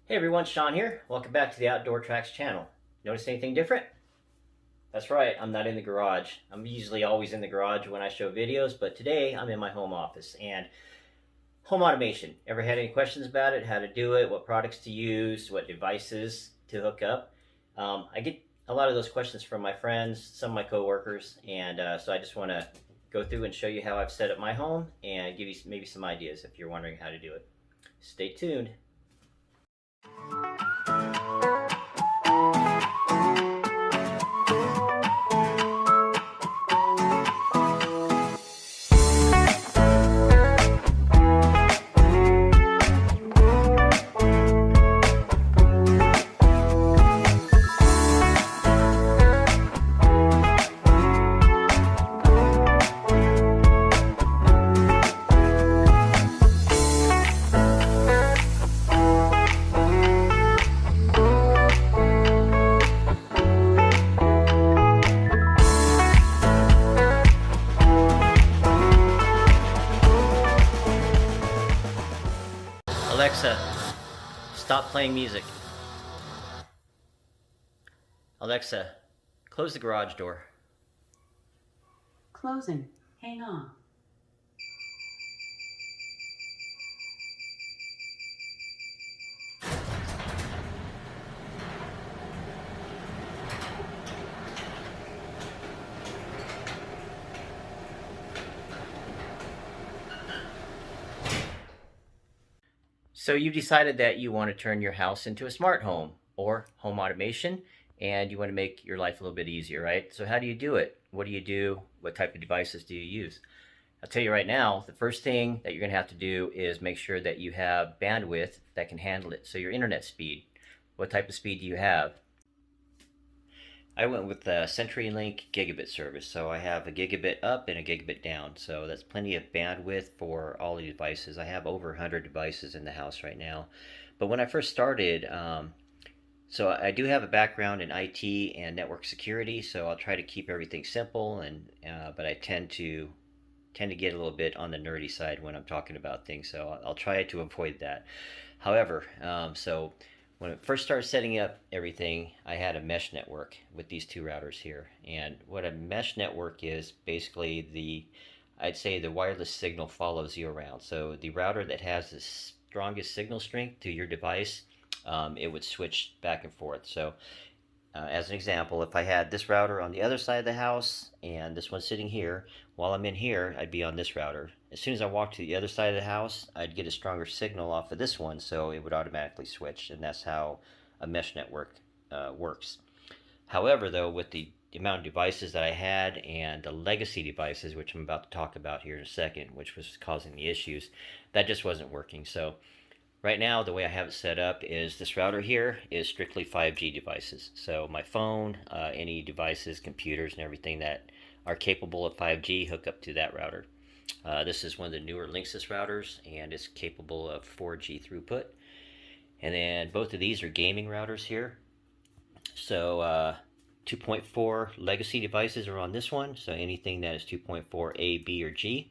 Hey everyone, Sean here. Welcome back to the Outdoor Tracks channel. Notice anything different? That's right, I'm not in the garage. I'm usually always in the garage when I show videos, but today I'm in my home office. And home automation. Ever had any questions about it? How to do it? What products to use? What devices to hook up? I get a lot of those questions from my friends, some of my coworkers, and so I just want to go through and show you how I've set up my home and give you maybe some ideas if you're wondering how to do it. Stay tuned. Alexa, stop playing music. Alexa, close the garage door. Closing. Hang on. So you've decided that you want to turn your house into a smart home or home automation, and you want to make your life a little bit easier, right? So how do you do it? What do you do? What type of devices do you use? I'll tell you right now, the first thing that you're going to have to do is make sure that you have bandwidth that can handle it. So your internet speed, what type of speed do you have? I went with the CenturyLink gigabit service, so I have a gigabit up and a gigabit down, so that's plenty of bandwidth for all the devices. I have over 100 devices in the house right now. But when I first started, so I do have a background in IT and network security, so I'll try to keep everything simple, and but I tend to get a little bit on the nerdy side when I'm talking about things, so I'll try to avoid that. However, so when I first started setting up everything, I had a mesh network with these two routers here. And what a mesh network is, basically I'd say the wireless signal follows you around. So the router that has the strongest signal strength to your device, it would switch back and forth. So as an example, if I had this router on the other side of the house and this one sitting here, while I'm in here, I'd be on this router. As soon as I walk to the other side of the house, I'd get a stronger signal off of this one, so it would automatically switch, and that's how a mesh network works. However, though, with the amount of devices that I had and the legacy devices, which I'm about to talk about here in a second, which was causing the issues, that just wasn't working. So right now, the way I have it set up is this router here is strictly 5G devices. So my phone, any devices, computers, and everything that are capable of 5G hook up to that router. This is one of the newer Linksys routers, and it's capable of 4G throughput. And then both of these are gaming routers here. So 2.4 legacy devices are on this one, so anything that is 2.4 A, B, or G.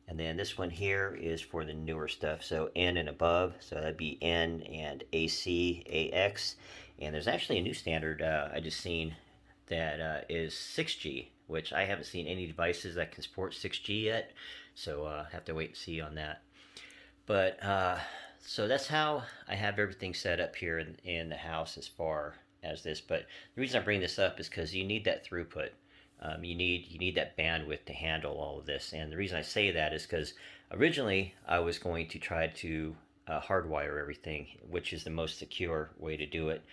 And then this one here is for the newer stuff, so N and above, so that'd be N and AC, AX. And there's actually a new standard I just seen that is 6G, which I haven't seen any devices that can support 6G yet, so have to wait and see on that. But so that's how I have everything set up here in the house as far as this. But the reason I bring this up is because you need that throughput. You need that bandwidth to handle all of this. And the reason I say that is because originally I was going to try to hardwire everything, which is the most secure way to do it.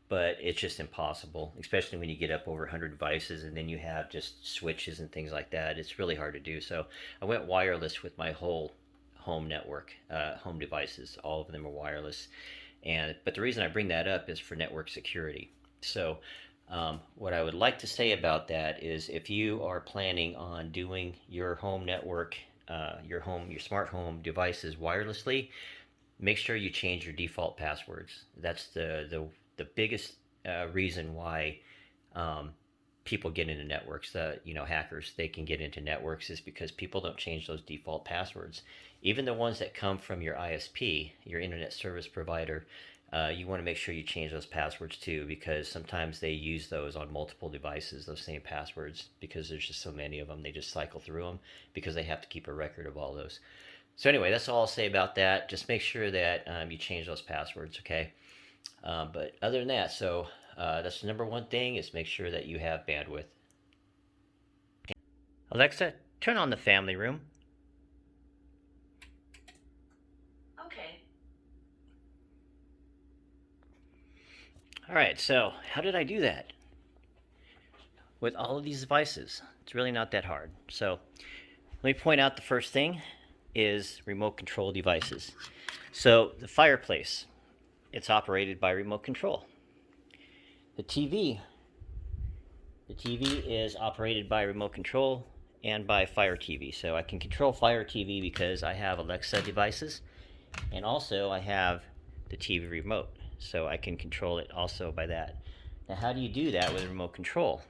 But it's just impossible, especially when you get up over 100 devices and then you have just switches and things like that. It's really hard to do. So I went wireless with my whole home network, home devices. All of them are wireless. But the reason I bring that up is for network security. So what I would like to say about that is if you are planning on doing your home network, your smart home devices wirelessly, make sure you change your default passwords. That's the biggest reason why people get into networks, hackers, they can get into networks, is because people don't change those default passwords. Even the ones that come from your ISP, your internet service provider, you want to make sure you change those passwords too, because sometimes they use those on multiple devices, those same passwords, because there's just so many of them. They just cycle through them because they have to keep a record of all those. So anyway, that's all I'll say about that. Just make sure that you change those passwords, okay? But other than that, so that's the number one thing, is make sure that you have bandwidth. Alexa, turn on the family room. Okay. All right, so how did I do that? With all of these devices, it's really not that hard. So let me point out, the first thing is remote control devices. So the fireplace, it's operated by remote control. The TV is operated by remote control and by Fire TV. So I can control Fire TV because I have Alexa devices, and also I have the TV remote, so I can control it also by that. Now, how do you do that with remote control?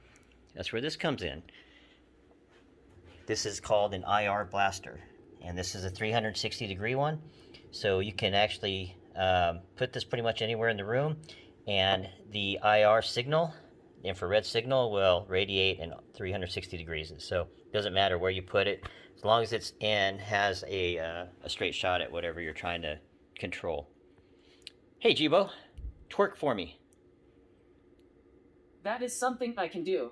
That's where this comes in. This is called an IR blaster, and this is a 360-degree one. So you can actually put this pretty much anywhere in the room, and the IR signal, the infrared signal, will radiate in 360 degrees. So it doesn't matter where you put it, as long as it's in, has a straight shot at whatever you're trying to control. Hey, Jibo, twerk for me. That is something I can do.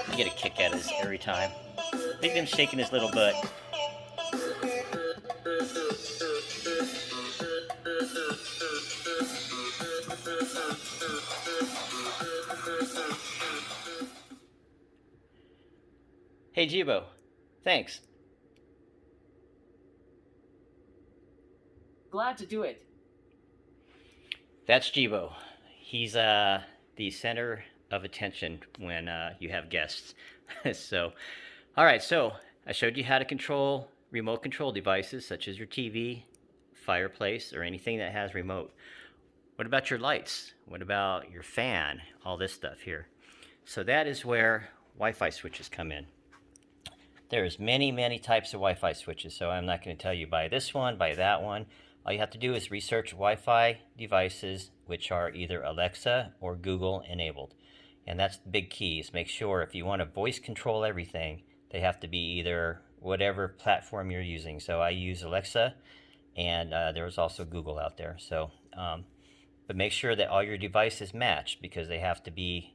I get a kick out of this every time. Look at him shaking his little butt. Hey, Jibo, thanks. Glad to do it. That's Jibo. He's the center of attention when you have guests. So, all right, so I showed you how to control remote control devices such as your TV, fireplace, or anything that has remote. What about your lights? What about your fan? All this stuff here. So that is where Wi-Fi switches come in. There's many types of Wi-Fi switches, so I'm not going to tell you buy this one, buy that one. All you have to do is research Wi-Fi devices which are either Alexa or Google enabled. And that's the big key, is make sure if you want to voice control everything, they have to be either whatever platform you're using. So I use Alexa, and there's also Google out there. So, but make sure that all your devices match, because they have to be,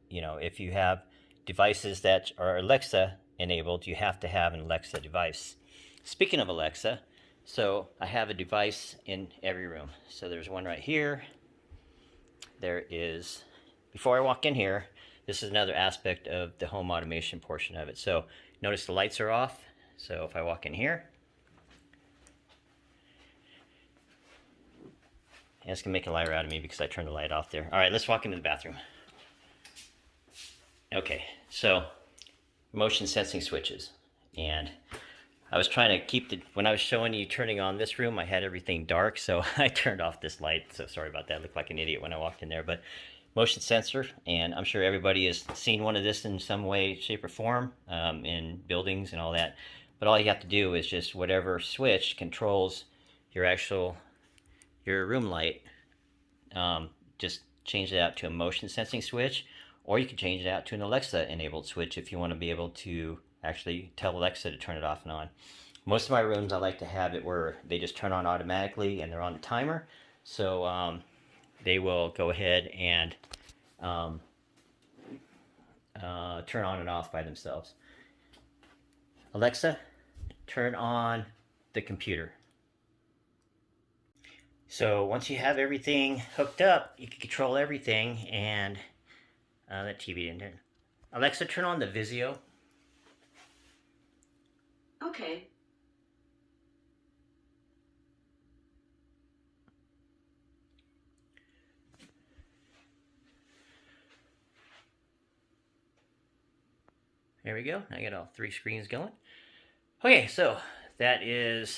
if you have devices that are Alexa enabled, you have to have an Alexa device. Speaking of Alexa, so I have a device in every room. So there's one right here. There is, before I walk in here, this is another aspect of the home automation portion of it. So notice the lights are off. So if I walk in here, and it's gonna make a liar out of me because I turned the light off there. All right, let's walk into the bathroom. Okay, so motion sensing switches. And I was trying to keep when I was showing you turning on this room, I had everything dark, so I turned off this light. So sorry about that. I looked like an idiot when I walked in there. But motion sensor, and I'm sure everybody has seen one of this in some way, shape, or form in buildings and all that. But all you have to do is just whatever switch controls your room light, just change it out to a motion sensing switch, or you can change it out to an Alexa enabled switch if you want to be able to actually tell Alexa to turn it off and on. Most of my rooms, I like to have it where they just turn on automatically and they're on the timer. So they will go ahead and turn on and off by themselves. Alexa, turn on the computer. So once you have everything hooked up, you can control everything, and that TV didn't turn. Alexa, turn on the Vizio. Okay. There we go. I got all three screens going. Okay, so that's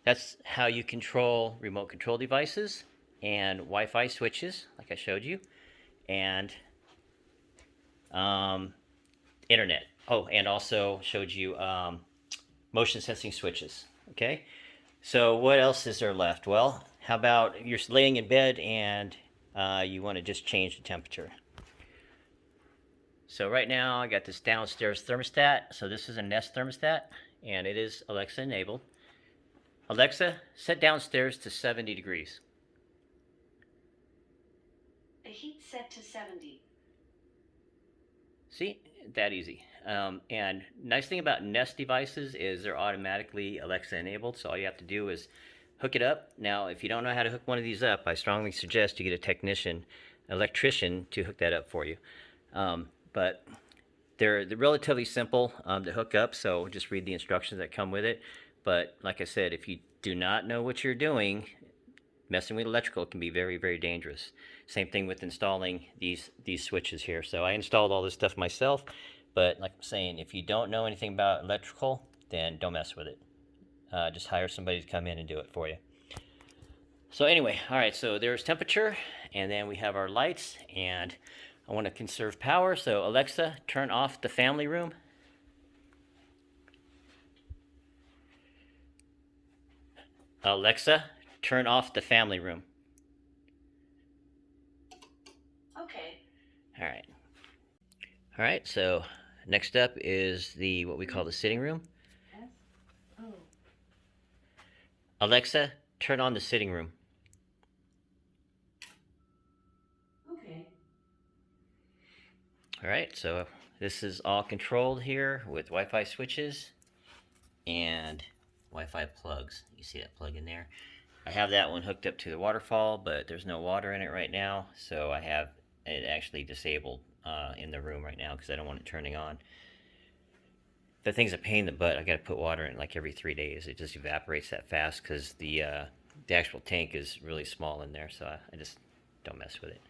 That's how you control remote control devices and Wi-Fi switches, like I showed you, and internet. Oh, and also showed you motion sensing switches. Okay, so what else is there left? Well, how about you're laying in bed and you want to just change the temperature. So right now I got this downstairs thermostat. So this is a Nest thermostat and it is Alexa enabled. Alexa, set downstairs to 70 degrees. The heat set to 70. See, that easy. And nice thing about Nest devices is they're automatically Alexa enabled. So all you have to do is hook it up. Now, if you don't know how to hook one of these up, I strongly suggest you get a technician, electrician to hook that up for you. But they're relatively simple to hook up, so just read the instructions that come with it. But like I said, if you do not know what you're doing, messing with electrical can be very, very dangerous. Same thing with installing these switches here. So I installed all this stuff myself, but like I'm saying, if you don't know anything about electrical, then don't mess with it. Just hire somebody to come in and do it for you. So anyway, all right, so there's temperature, and then we have our lights, and I want to conserve power, so Alexa, turn off the family room. Alexa, turn off the family room. Okay. All right. All right, so next up is what we call the sitting room. Oh. Alexa, turn on the sitting room. Okay. All right, so this is all controlled here with Wi-Fi switches and Wi-Fi plugs. You see that plug in there? I have that one hooked up to the waterfall, but there's no water in it right now, so I have it actually disabled in the room right now because I don't want it turning on. The thing's a pain in the butt. I got to put water in like every 3 days. It just evaporates that fast because the actual tank is really small in there, so I just don't mess with it.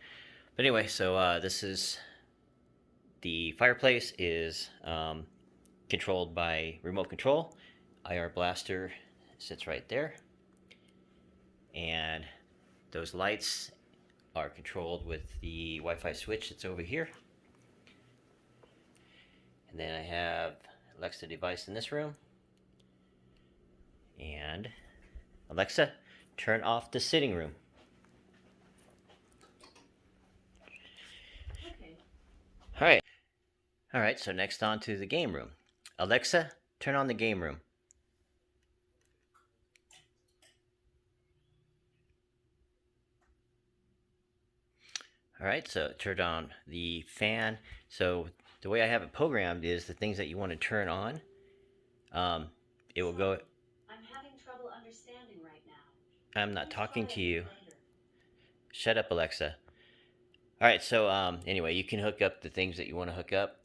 But anyway, so this is the fireplace is controlled by remote control. IR blaster sits right there. And those lights are controlled with the Wi-Fi switch that's over here. And then I have Alexa device in this room. And Alexa, turn off the sitting room. Okay. All right. All right, so next on to the game room. Alexa, turn on the game room. All right, so it turned on the fan. So the way I have it programmed is the things that you want to turn on, it will go. I'm having trouble understanding right now. I'm not Please talking try to it you. later. Shut up, Alexa. All right, so anyway, you can hook up the things that you want to hook up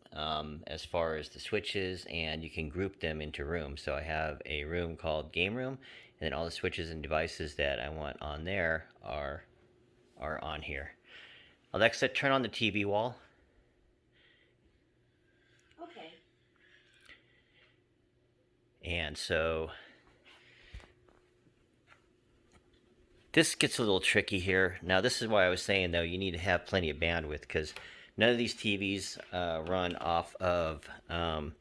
as far as the switches, and you can group them into rooms. So I have a room called game room, and then all the switches and devices that I want on there are on here. Alexa, turn on the TV wall. Okay. And so this gets a little tricky here. Now, this is why I was saying, though, you need to have plenty of bandwidth because none of these TVs run off of none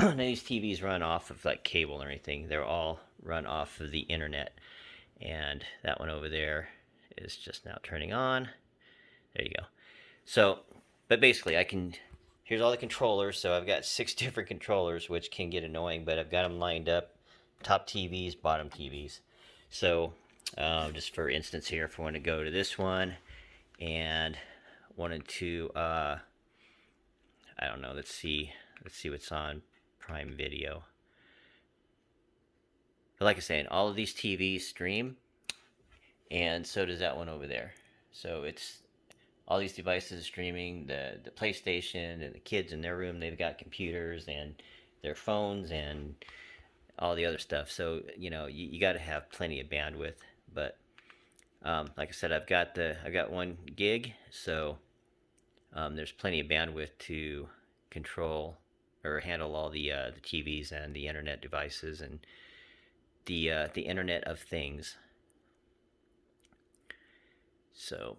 of these TVs run off of like cable or anything. They're all run off of the internet. And that one over there is just now turning on. There you go. So, but basically, here's all the controllers. So I've got 6 different controllers, which can get annoying, but I've got them lined up. Top TVs, bottom TVs. So, just for instance here, if I want to go to this one and wanted to, I don't know, let's see what's on Prime Video. But like I said, all of these TVs stream, and so does that one over there. So it's all these devices streaming, the PlayStation, and the kids in their room, they've got computers and their phones and all the other stuff. So, you got to have plenty of bandwidth. But like I said, I've got 1 gig, so there's plenty of bandwidth to control or handle all the TVs and the internet devices and the Internet of Things. So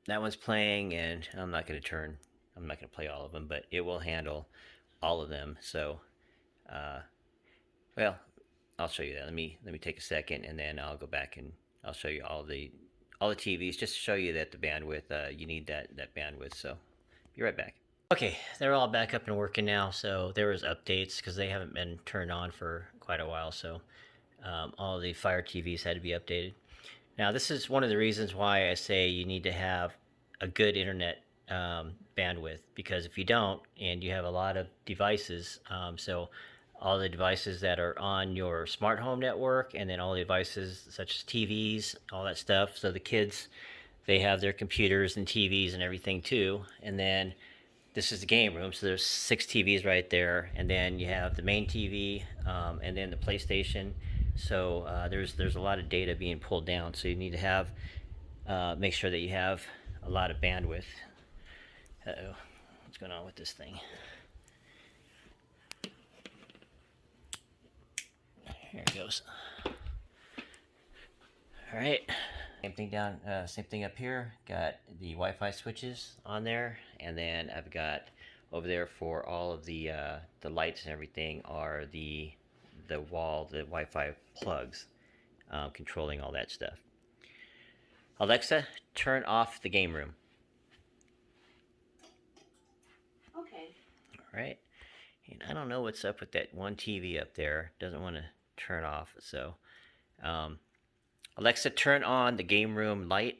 that one's playing, and I'm not going to play all of them, but it will handle all of them. So, well, I'll show you that. Let me take a second, and then I'll go back and I'll show you all the TVs, just to show you that the bandwidth, you need that bandwidth. So, be right back. Okay, they're all back up and working now. So there was updates because they haven't been turned on for quite a while. So all the Fire TVs had to be updated. Now this is one of the reasons why I say you need to have a good internet bandwidth, because if you don't, and you have a lot of devices, so all the devices that are on your smart home network, and then all the devices such as TVs, all that stuff. So the kids, they have their computers and TVs and everything too. And then this is the game room, so there's 6 TVs right there, and then you have the main TV, and then the PlayStation. So there's a lot of data being pulled down. So you need to have make sure that you have a lot of bandwidth. Uh-oh, what's going on with this thing? Here it goes. All right. Same thing up here. Got the Wi-Fi switches on there, and then I've got over there for all of the lights and everything are the Wi-Fi plugs, controlling all that stuff. Alexa, turn off the game room. Okay. All right. And I don't know what's up with that one TV up there. Doesn't want to turn off. So, Alexa, turn on the game room light.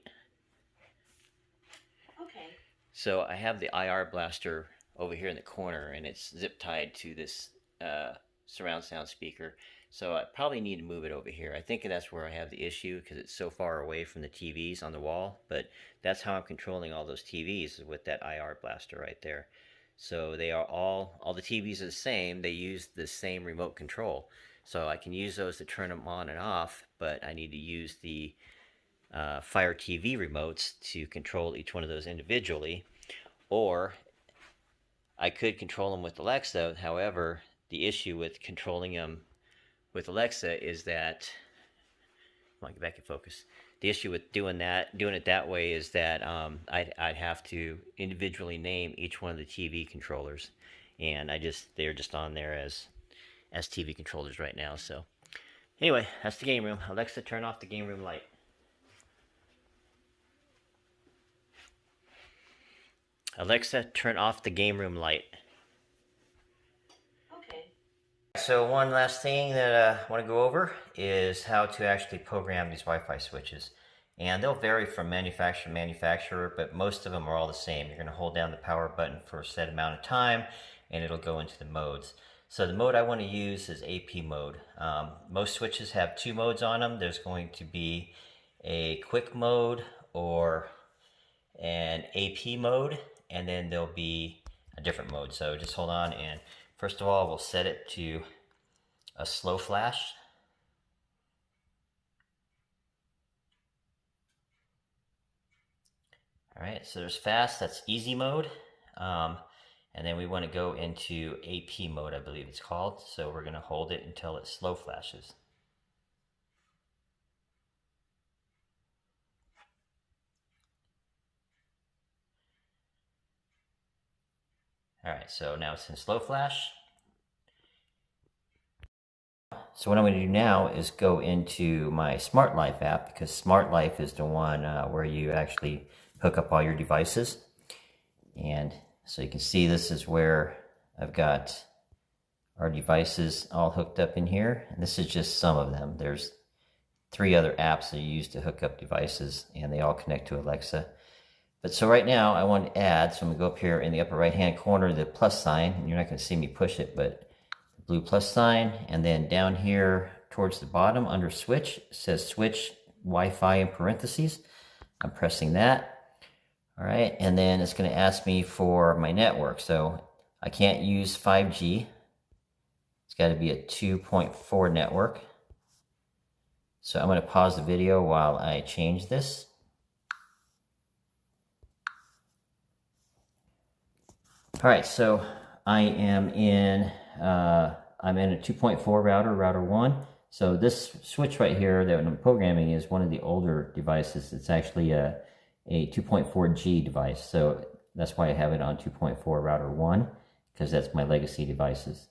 Okay. So I have the IR blaster over here in the corner, and it's zip tied to this surround sound speaker. So I probably need to move it over here. I think that's where I have the issue, because it's so far away from the TVs on the wall. But that's how I'm controlling all those TVs, is with that IR blaster right there. So they are all the TVs are the same. They use the same remote control. So I can use those to turn them on and off, but I need to use the Fire TV remotes to control each one of those individually. Or I could control them with Alexa. However, the issue with controlling them with Alexa is that, come on, get back in focus. The issue with doing it that way is that I'd have to individually name each one of the TV controllers, and they're just on there as TV controllers right now. So anyway, that's the game room. Alexa, turn off the game room light. Alexa, turn off the game room light. Okay. So one last thing that I want to go over is how to actually program these Wi-Fi switches. And they'll vary from manufacturer to manufacturer, but most of them are all the same. You're going to hold down the power button for a set amount of time, and it'll go into the modes. So the mode I want to use is AP mode. Most switches have 2 modes on them. There's going to be a quick mode or an AP mode, and then there'll be a different mode. So just hold on, and first of all, we'll set it to a slow flash. All right, so there's fast, that's easy mode. And then we want to go into AP mode, I believe it's called. So we're going to hold it until it slow flashes. All right, so now it's in slow flash. So what I'm going to do now is go into my Smart Life app, because Smart Life is the one where you actually hook up all your devices. And so you can see this is where I've got our devices all hooked up in here. And this is just some of them. There's 3 other apps that you use to hook up devices, and they all connect to Alexa. But so right now I want to add, so I'm going to go up here in the upper right hand corner, the plus sign, and you're not going to see me push it, but the blue plus sign, and then down here towards the bottom under switch, it says switch Wi-Fi in parentheses. I'm pressing that. All right, and then it's going to ask me for my network. So I can't use 5G. It's got to be a 2.4 network. So I'm going to pause the video while I change this. All right, so I am in, I'm in a 2.4 router, router 1. So this switch right here that I'm programming is one of the older devices. It's actually a 2.4G device. So that's why I have it on 2.4 router 1, because that's my legacy devices.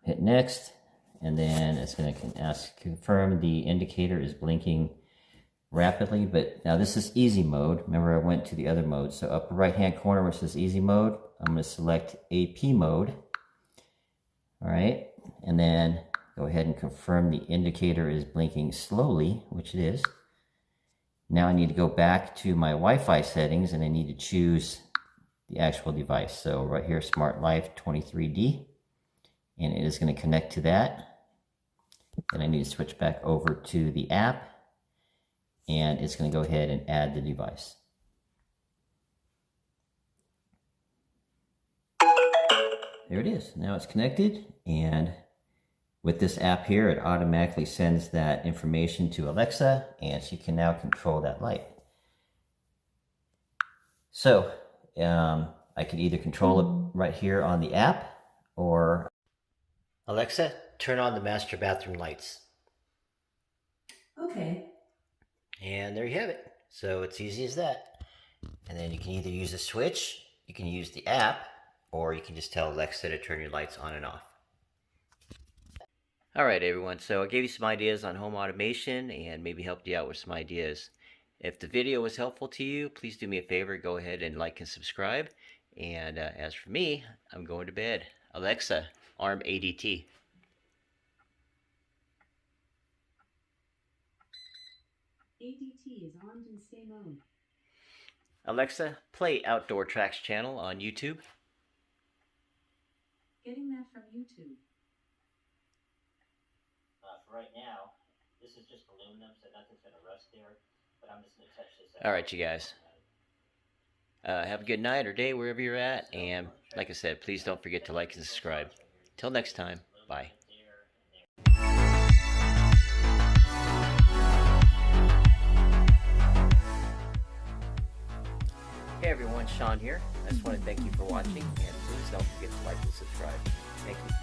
Hit next, and then it's going to ask confirm the indicator is blinking rapidly. But now this is easy mode. Remember, I went to the other mode. So upper right hand corner where it says easy mode, I'm going to select AP mode. All right, and then go ahead and confirm the indicator is blinking slowly, which it is. Now I need to go back to my Wi-Fi settings, and I need to choose the actual device. So right here, Smart Life 23D, and it is going to connect to that. Then I need to switch back over to the app, and it's going to go ahead and add the device. There it is. Now it's connected, and with this app here, it automatically sends that information to Alexa, and she can now control that light. So I could either control it right here on the app, or Alexa, turn on the master bathroom lights. Okay. And there you have it. So it's easy as that. And then you can either use a switch, you can use the app, or you can just tell Alexa to turn your lights on and off. Alright everyone, so I gave you some ideas on home automation and maybe helped you out with some ideas. If the video was helpful to you, please do me a favor, go ahead and like and subscribe. And as for me, I'm going to bed. Alexa, arm ADT. ADT is armed in stay mode. Alexa, play Outdoor Tracks channel on YouTube. Getting that from YouTube. For right now, this is just aluminum, so nothing's going to rust there. But I'm just going to touch this out. Alright, you guys. Have a good night or day wherever you're at. And like I said, please don't forget to like and subscribe. Till next time, bye. Hey everyone, Sean here. I just want to thank you for watching, and please don't forget to like and subscribe. Thank you.